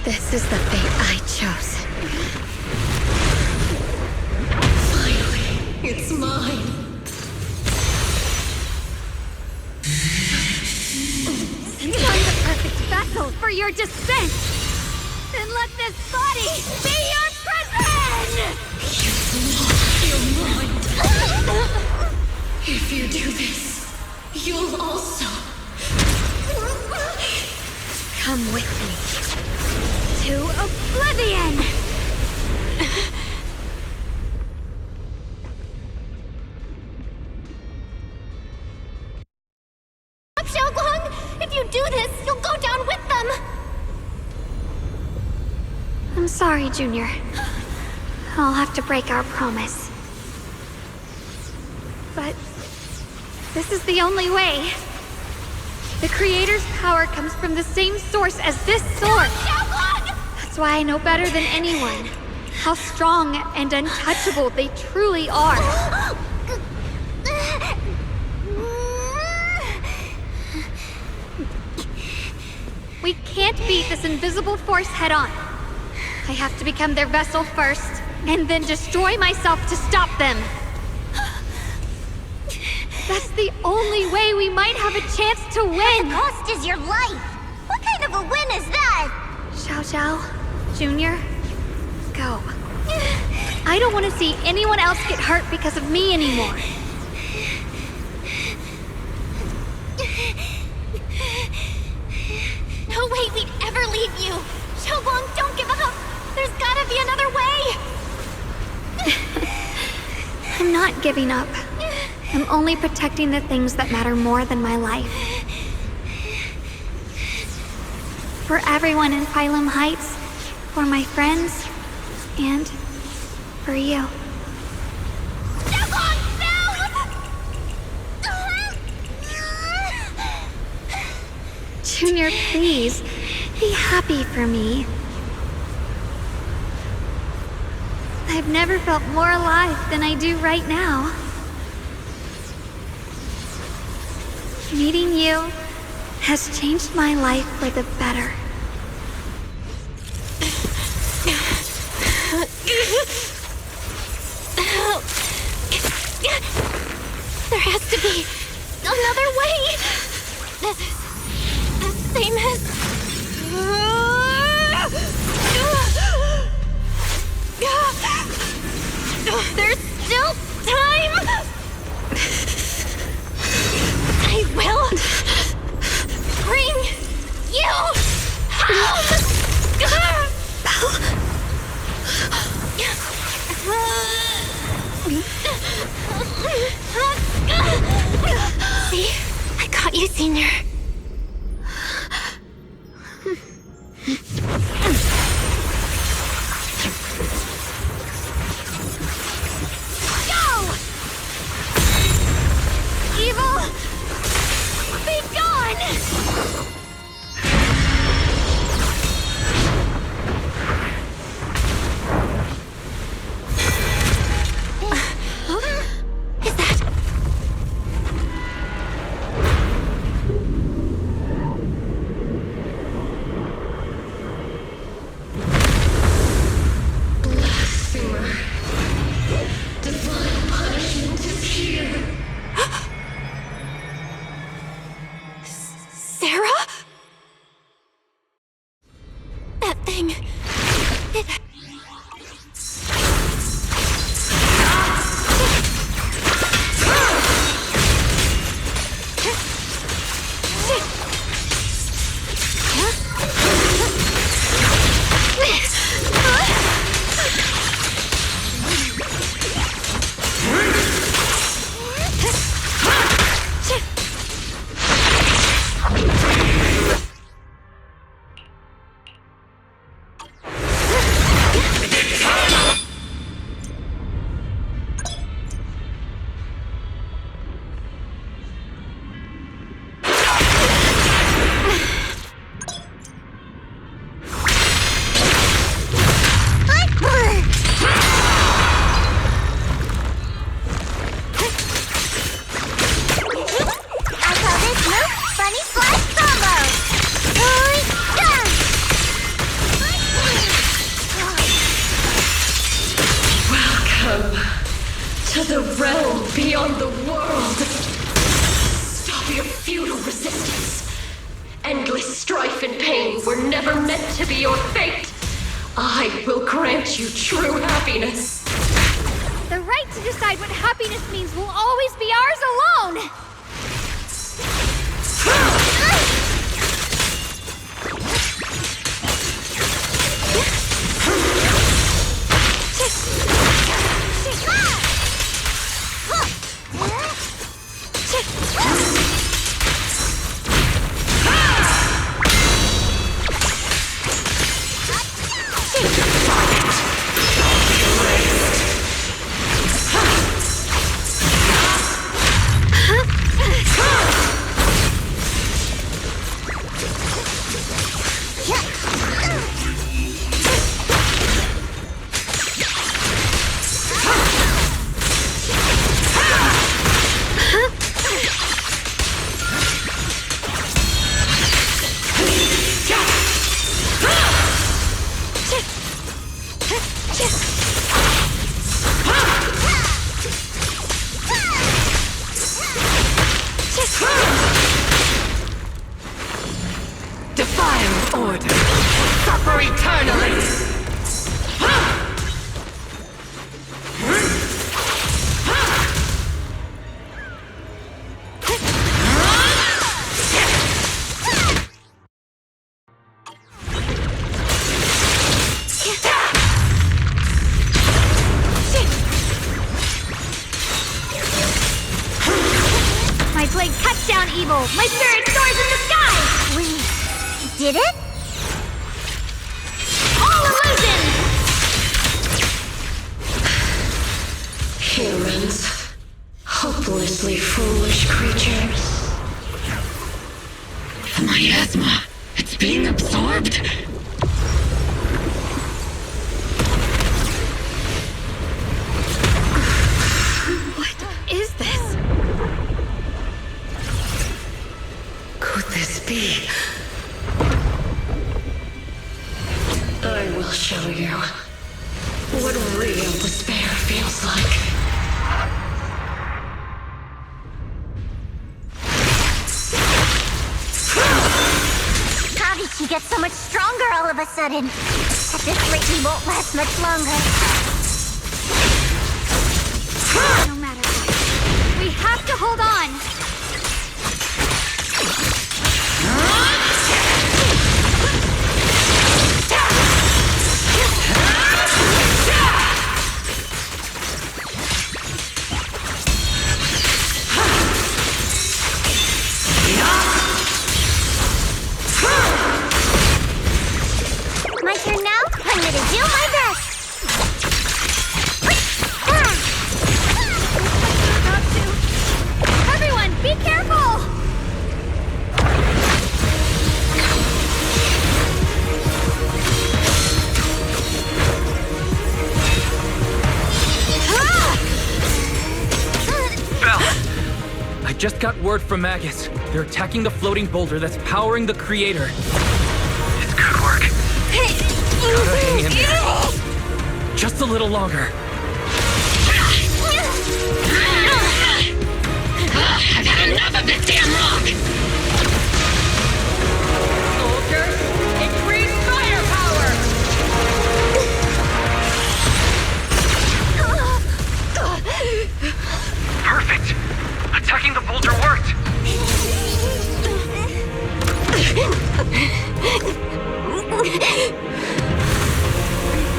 This is the fate I chose. Finally, it's mine. Since I'm the perfect vessel for your descent, then let this body be your prison! You've lost your mind. If you do this, you'll also... Come with me to oblivion! If you do this, you'll go down with them! I'm sorry, Junior. I'll have to break our promise. But this is the only way. The Creator's power comes from the same source as this sword. That's why I know better than anyone how strong and untouchable they truly are. We can't beat this invisible force head-on. I have to become their vessel first, and then destroy myself to stop them. That's the only way we might have a chance to win! The cost is your life! What kind of a win is that? Xiao Xiao, Junior, go. I don't want to see anyone else get hurt because of me anymore. No way we'd ever leave you! Shoguang, don't give up! There's gotta be another way! I'm not giving up. I'm only protecting the things that matter more than my life. For everyone in Phylum Heights, for my friends, and for you. Junior, please, be happy for me. I've never felt more alive than I do right now. Meeting you has changed my life for the better. There has to be another way! The same as... There's still time! I will bring you home! See? I got you, Senior. never meant to be your fate. I will grant you true happiness. The right to decide what happiness means will always be ours alone! Defying order, suffer eternally! My blade cuts down evil! My spirit soars in the sky! We did it? All illusions! Humans. Hopelessly foolish creatures. My asthma, it's being absorbed. What is this? Could this be? I will show you what real despair feels like. How did she get so much stronger all of a sudden? At this rate, we won't last much longer. No matter what, we have to hold on! My turn now? I'm gonna do my best! Everyone, be careful! Belle! I just got word from Magus. They're attacking the floating boulder that's powering the creator. It's good work. Gotta hang in there. Just a little longer. I've had enough of this damn rock! Soldiers, increase firepower! Perfect! Attacking the boulder worked!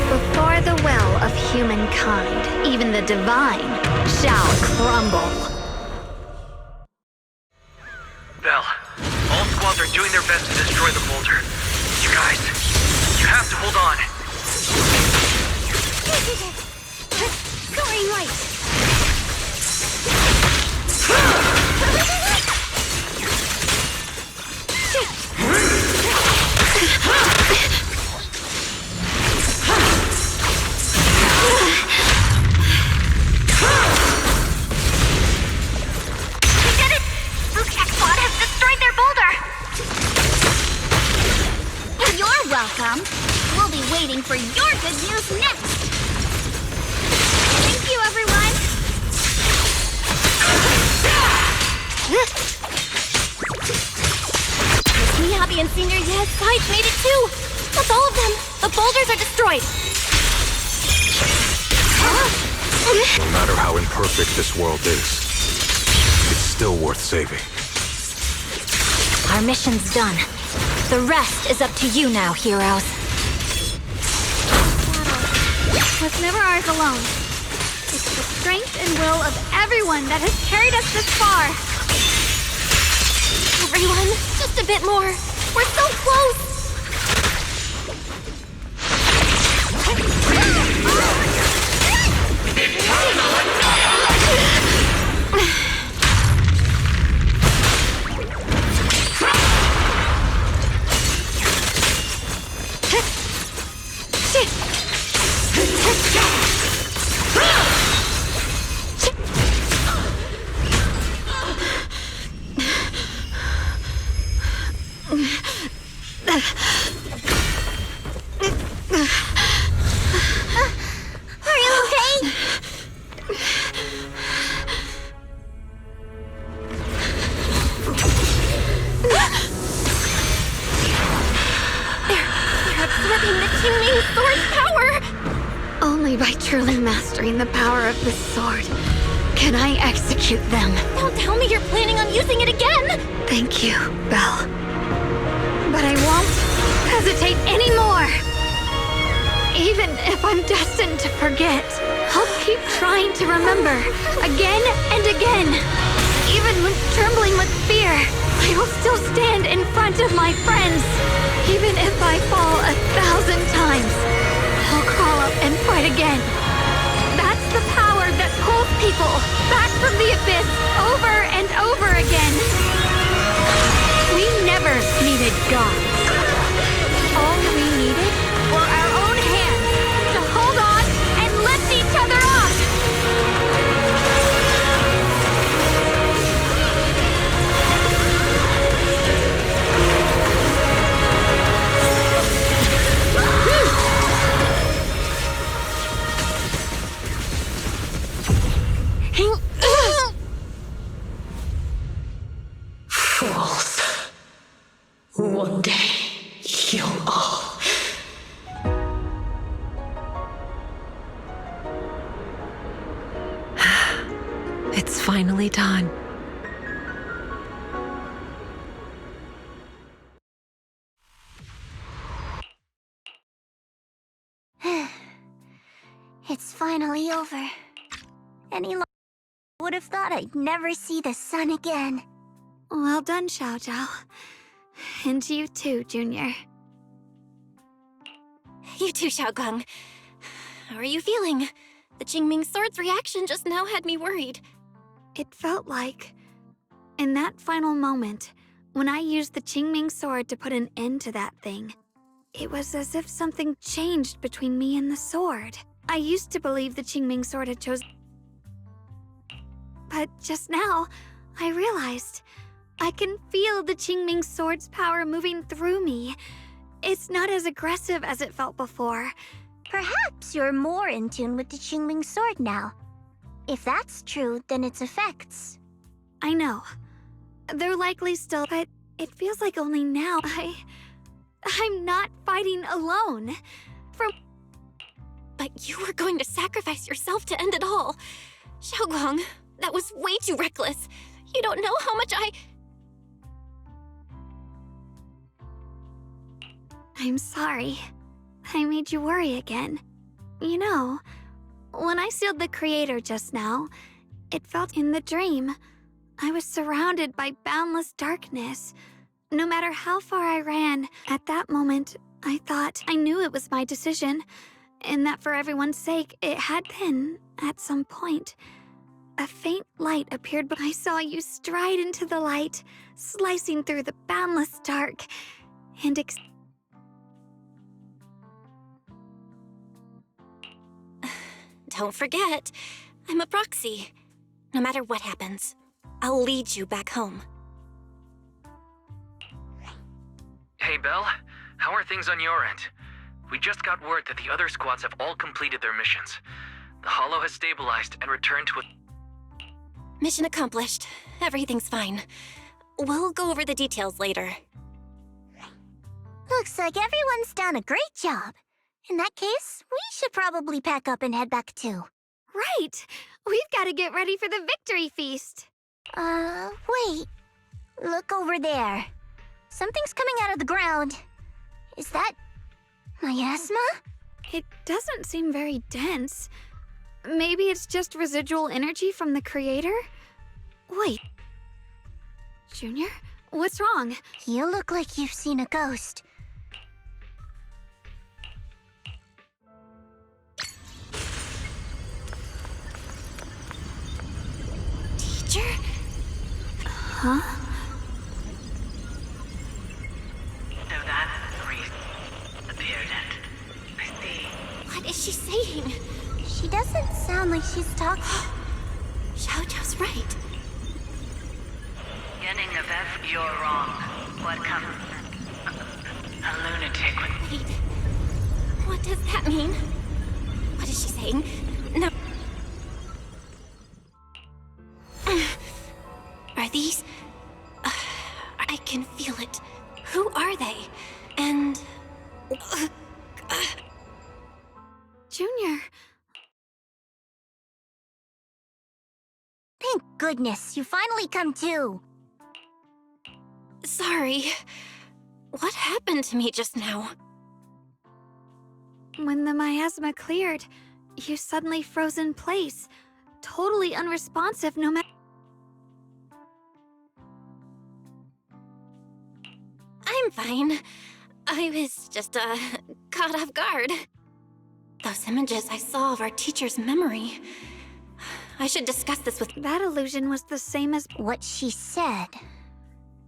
Before the well of humankind, even the divine shall crumble. Belle, all squads are doing their best to destroy the boulder. You guys, you have to hold on. Going right. Welcome. We'll be waiting for your good news next. Thank you, everyone. Teach me how Tabi and Senior Ye's sides made it too! That's all of them! The boulders are destroyed! No matter how imperfect this world is, it's still worth saving. Our mission's done. The rest is up to you now, heroes. Was never ours alone. It's the strength and will of everyone that has carried us this far. Everyone, just a bit more. We're so close! Are you okay? They're absorbing the Qingming sword's power! Only by truly mastering the power of this sword can I execute them. Don't tell me you're planning on using it again! Thank you, Belle. But I won't hesitate anymore. Even if I'm destined to forget, I'll keep trying to remember again and again. Even when trembling with fear, I will still stand in front of my friends. Even if I fall 1,000 times, I'll crawl up and fight again. That's the power that pulls people back from the abyss over and over again. We never needed gods. All we needed were our own hands to hold on and lift each other up. Fools. One day, you'll all... It's finally done. It's finally over. Any longer would have thought I'd never see the sun again. Well done, Xiao Zhao. And you too, Junior. You too, Xiaogang. How are you feeling? The Qingming sword's reaction just now had me worried. It felt like, in that final moment, when I used the Qingming sword to put an end to that thing, it was as if something changed between me and the sword. I used to believe the Qingming sword had chosen... But just now, I realized I can feel the Qingming sword's power moving through me. It's not as aggressive as it felt before. Perhaps you're more in tune with the Qingming sword now. If that's true, then its effects... I know. They're likely still, but it feels like only now I'm not fighting alone. But you were going to sacrifice yourself to end it all. Xiaogang, that was way too reckless. You don't know how much I'm sorry. I made you worry again. You know, when I sealed the creator just now, it felt in the dream. I was surrounded by boundless darkness. No matter how far I ran, at that moment, I thought I knew it was my decision, and that for everyone's sake, it had been, at some point. A faint light appeared, but I saw you stride into the light, slicing through the boundless dark, and Don't forget, I'm a proxy. No matter what happens, I'll lead you back home. Hey, Belle. How are things on your end? We just got word that the other squads have all completed their missions. The Hollow has stabilized and returned to a... Mission accomplished. Everything's fine. We'll go over the details later. Looks like everyone's done a great job. In that case, we should probably pack up and head back too. Right! We've got to get ready for the victory feast. Wait. Look over there. Something's coming out of the ground. Is that miasma? It doesn't seem very dense. Maybe it's just residual energy from the creator? Wait. Junior? What's wrong? You look like you've seen a ghost. Teacher? Huh? So that's the reason appeared at. I see. What is she saying? She doesn't sound like she's talking. Xiaojiao's right. Beginning of you're wrong. What comes? A lunatic with... Wait. What does that mean? What is she saying? No. Are these... I can feel it. Who are they? And... Junior. Thank goodness, you finally come to. Sorry. What happened to me just now? When the miasma cleared, you suddenly froze in place. Totally unresponsive no matter... I'm fine. I was just, caught off guard. Those images I saw of our teacher's memory. I should discuss this with... That illusion was the same as... What she said.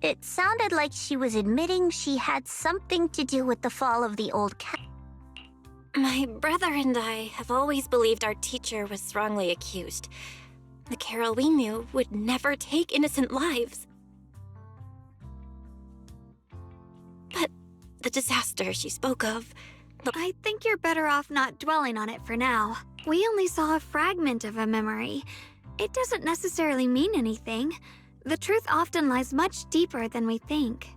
It sounded like she was admitting she had something to do with the fall of the old cat. My brother and I have always believed our teacher was wrongly accused. The Carol we knew would never take innocent lives. But the disaster she spoke of... I think you're better off not dwelling on it for now. We only saw a fragment of a memory. It doesn't necessarily mean anything. The truth often lies much deeper than we think.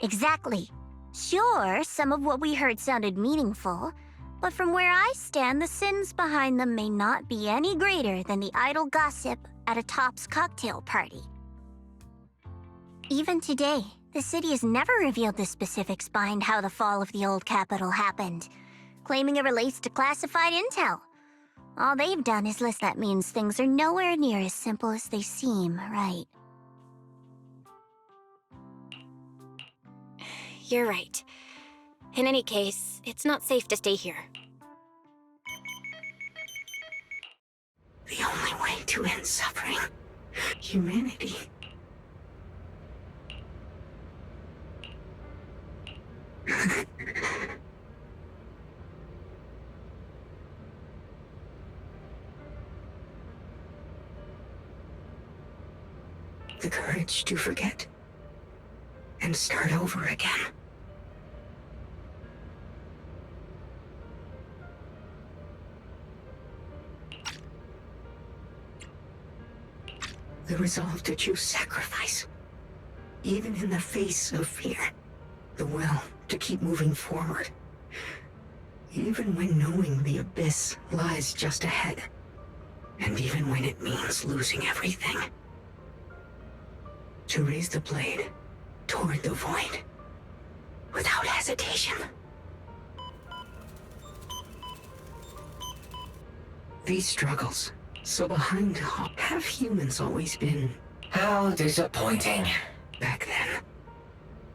Exactly. Sure, some of what we heard sounded meaningful, but from where I stand, the sins behind them may not be any greater than the idle gossip at a Top's cocktail party. Even today, the city has never revealed the specifics behind how the fall of the old capital happened, claiming it relates to classified intel. All they've done is list that means things are nowhere near as simple as they seem, right? You're right. In any case, it's not safe to stay here. The only way to end suffering. Humanity. The courage to forget and start over again. The resolve to choose sacrifice, even in the face of fear. The will to keep moving forward, even when knowing the abyss lies just ahead, and even when it means losing everything. To raise the blade toward the void, without hesitation. These struggles, so behind all, have humans always been... How disappointing. Back then,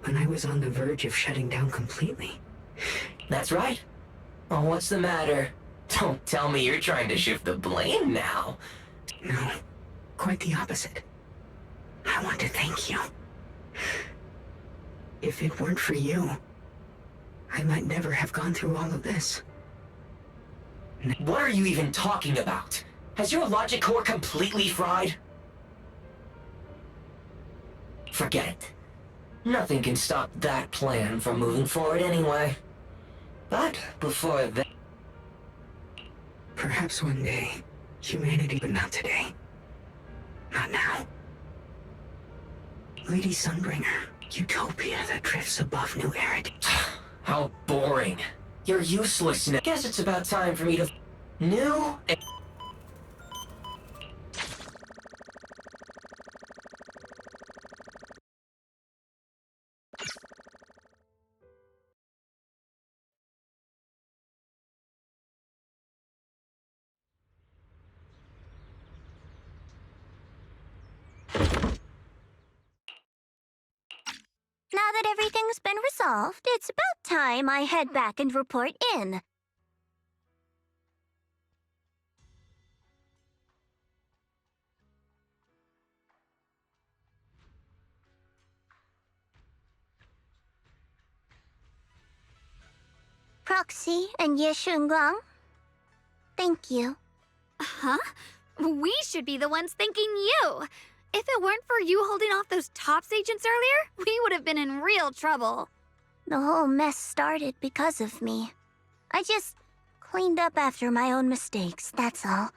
when I was on the verge of shutting down completely. That's right. Well, what's the matter? Don't tell me you're trying to shift the blame now. No, quite the opposite. I want to thank you. If it weren't for you, I might never have gone through all of this. What are you even talking about? Has your logic core completely fried? Forget it. Nothing can stop that plan from moving forward anyway. But before that... Perhaps one day, humanity, but not today. Not now. Lady Sunbringer, utopia that drifts above New Eridu. How boring. You're useless now. Guess it's about time for me to... New... Now that everything's been resolved, it's about time I head back and report in. Proxy and Ye Shunguang, thank you. Huh? We should be the ones thanking you. If it weren't for you holding off those TOPS agents earlier, we would have been in real trouble. The whole mess started because of me. I just cleaned up after my own mistakes, that's all.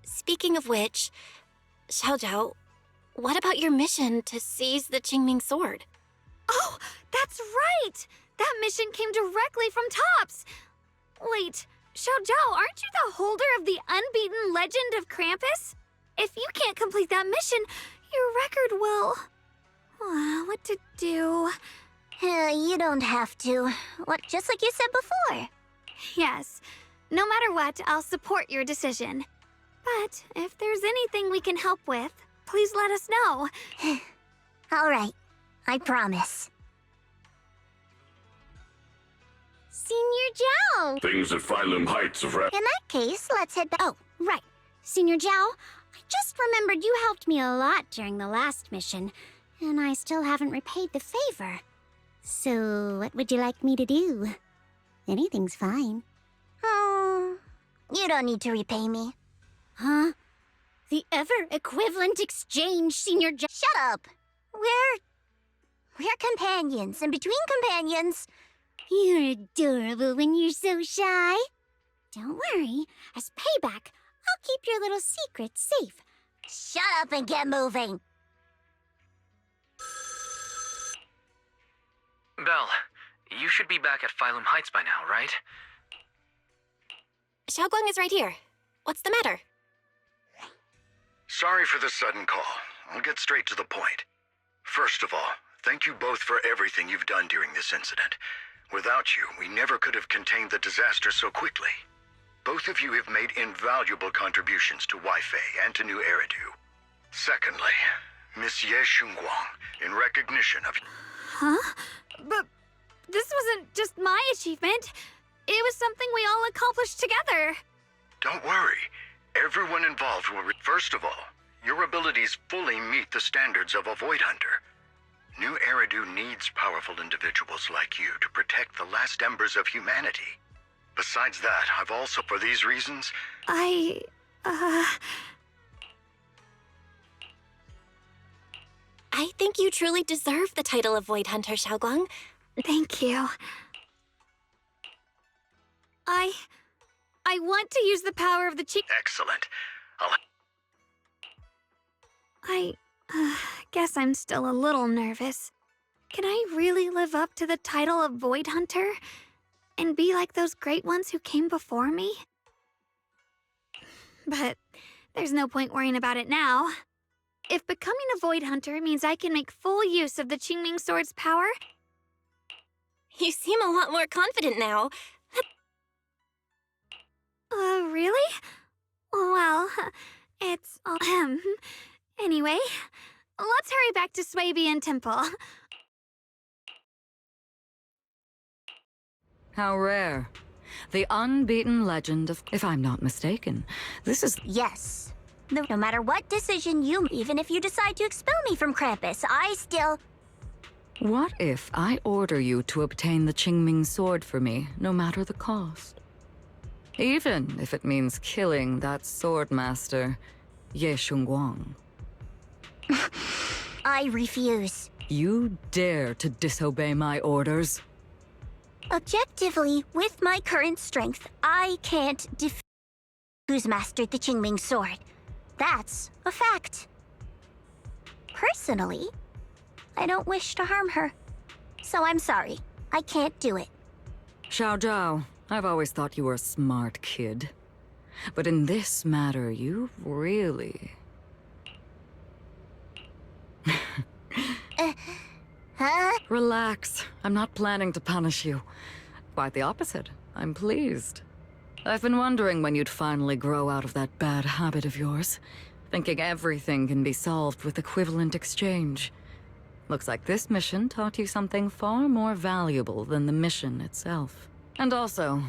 Speaking of which, Xiaojiao, what about your mission to seize the Qingming sword? Oh, that's right! That mission came directly from TOPS! Wait, Xiaojiao, aren't you the holder of the unbeaten legend of Krampus? If you can't complete that mission, your record will... what to do? You don't have to. What, just like you said before. Yes. No matter what, I'll support your decision. But if there's anything we can help with, please let us know. All right. I promise. Senior Zhao! Things at Phylum Heights have In that case, let's head back. Oh, right. Senior Zhao, I just remembered you helped me a lot during the last mission, and I still haven't repaid the favor. So, what would you like me to do? Anything's fine. You don't need to repay me. Huh? The ever-equivalent exchange, Senior Zhao. Shut up! We're companions, and between companions... You're adorable when you're so shy. Don't worry. As payback, I'll keep your little secret safe. Shut up and get moving. Belle, you should be back at Phylum Heights by now, right? Xiaoguang is right here. What's the matter? Sorry for the sudden call. I'll get straight to the point. First of all, thank you both for everything you've done during this incident. Without you, we never could have contained the disaster so quickly. Both of you have made invaluable contributions to Wi-Fei and to New Eridu. Secondly, Miss Ye Shunguang, in recognition of... Huh? But this wasn't just my achievement. It was something we all accomplished together. Don't worry. Everyone involved will... First of all, your abilities fully meet the standards of a Void Hunter. New Eridu needs powerful individuals like you to protect the last embers of humanity. Besides that, I've also, for these reasons... I think you truly deserve the title of Void Hunter, Xiaoguang. Thank you. I want to use the power of the Qi... Excellent. I guess I'm still a little nervous. Can I really live up to the title of Void Hunter? And be like those great ones who came before me? But there's no point worrying about it now. If becoming a Void Hunter means I can make full use of the Qingming Sword's power... You seem a lot more confident now. Really? Well, it's all... Anyway, let's hurry back to Swabian Temple. How rare. The unbeaten legend of... If I'm not mistaken, this is... Yes. No matter what decision you... Even if you decide to expel me from Krampus, I still... What if I order you to obtain the Qingming sword for me, no matter the cost? Even if it means killing that swordmaster, Ye Shunguang. I refuse. You dare to disobey my orders? Objectively, with my current strength, I can't defeat who's mastered the Qingming sword. That's a fact. Personally, I don't wish to harm her. So I'm sorry. I can't do it. Xiao Zhao, I've always thought you were a smart kid. But in this matter, you really... Huh? Relax. I'm not planning to punish you. Quite the opposite. I'm pleased. I've been wondering when you'd finally grow out of that bad habit of yours. Thinking everything can be solved with equivalent exchange. Looks like this mission taught you something far more valuable than the mission itself. And also,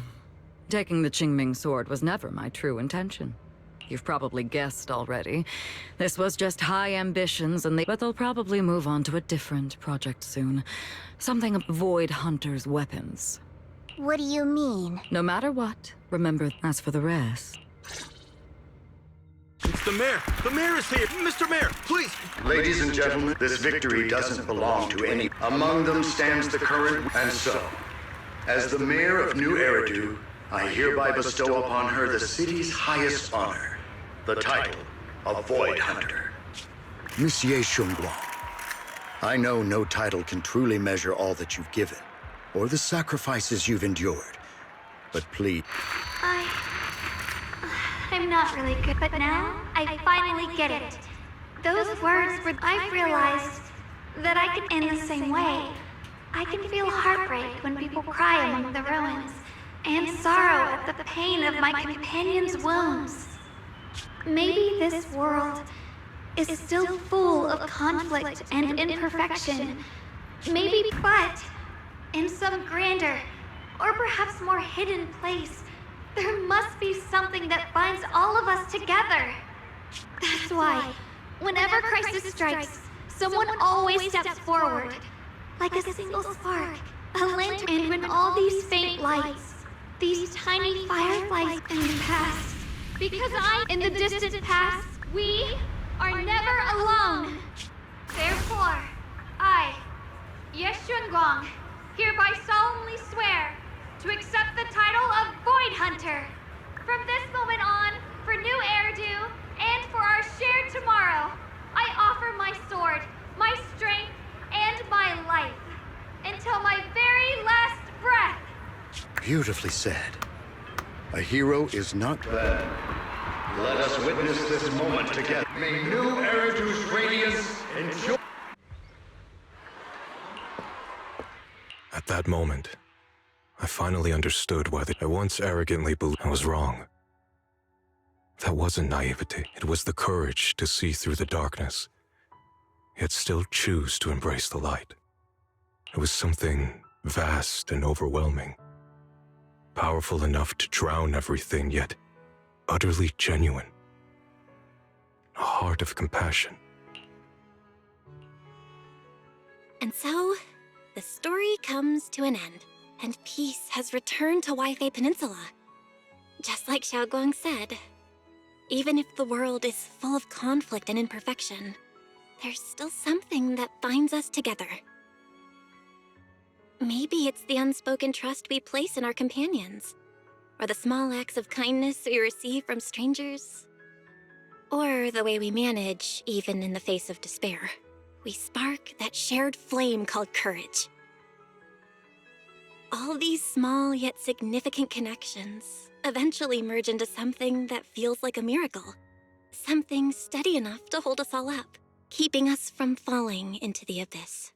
taking the Qingming sword was never my true intention. You've probably guessed already. This was just high ambitions, but they'll probably move on to a different project soon. Something Void Hunter's weapons. What do you mean? No matter what, remember, as for the rest... It's the mayor! The mayor is here! Mr. Mayor, please! Ladies and gentlemen, this victory doesn't belong to any. Among them stands the current, and so, as the mayor of New Eridu, I hereby bestow upon her the city's highest honor, the title of Void Hunter. Monsieur Shunguang, I know no title can truly measure all that you've given, or the sacrifices you've endured. But please... I'm not really good, but now I finally get it. Those words were... I've realized that I can end the same way. I can feel heartbreak when people cry among the ruins, and sorrow at the pain of my companion's wounds. Maybe this world is still full of conflict and imperfection. Maybe, but in some grander, or perhaps more hidden place, there must be something that binds all of us together. That's why, whenever crisis strikes, someone always steps forward. Like a single spark, a lantern. And when all these faint lights, these tiny fireflies in the past, because in the distant past, we are never alone. Therefore, I, Yeshun Guang, hereby solemnly swear to accept the title of Void Hunter. From this moment on, for New Eridu, and for our shared tomorrow, I offer my sword, my strength, and my life, until my very last breath. Beautifully said. A hero is not bad. Let us witness this moment together. May New Eridu's radiance enjoy. At that moment, I finally understood why I once arrogantly believed I was wrong. That wasn't naivety. It was the courage to see through the darkness, yet still choose to embrace the light. It was something vast and overwhelming, powerful enough to drown everything, yet utterly genuine. A heart of compassion. And so, the story comes to an end, and peace has returned to Waifei Peninsula. Just like Xiao Guang said, even if the world is full of conflict and imperfection, there's still something that binds us together. Maybe it's the unspoken trust we place in our companions, or the small acts of kindness we receive from strangers, or the way we manage even in the face of despair. We spark that shared flame called courage. All these small yet significant connections eventually merge into something that feels like a miracle. Something steady enough to hold us all up, keeping us from falling into the abyss.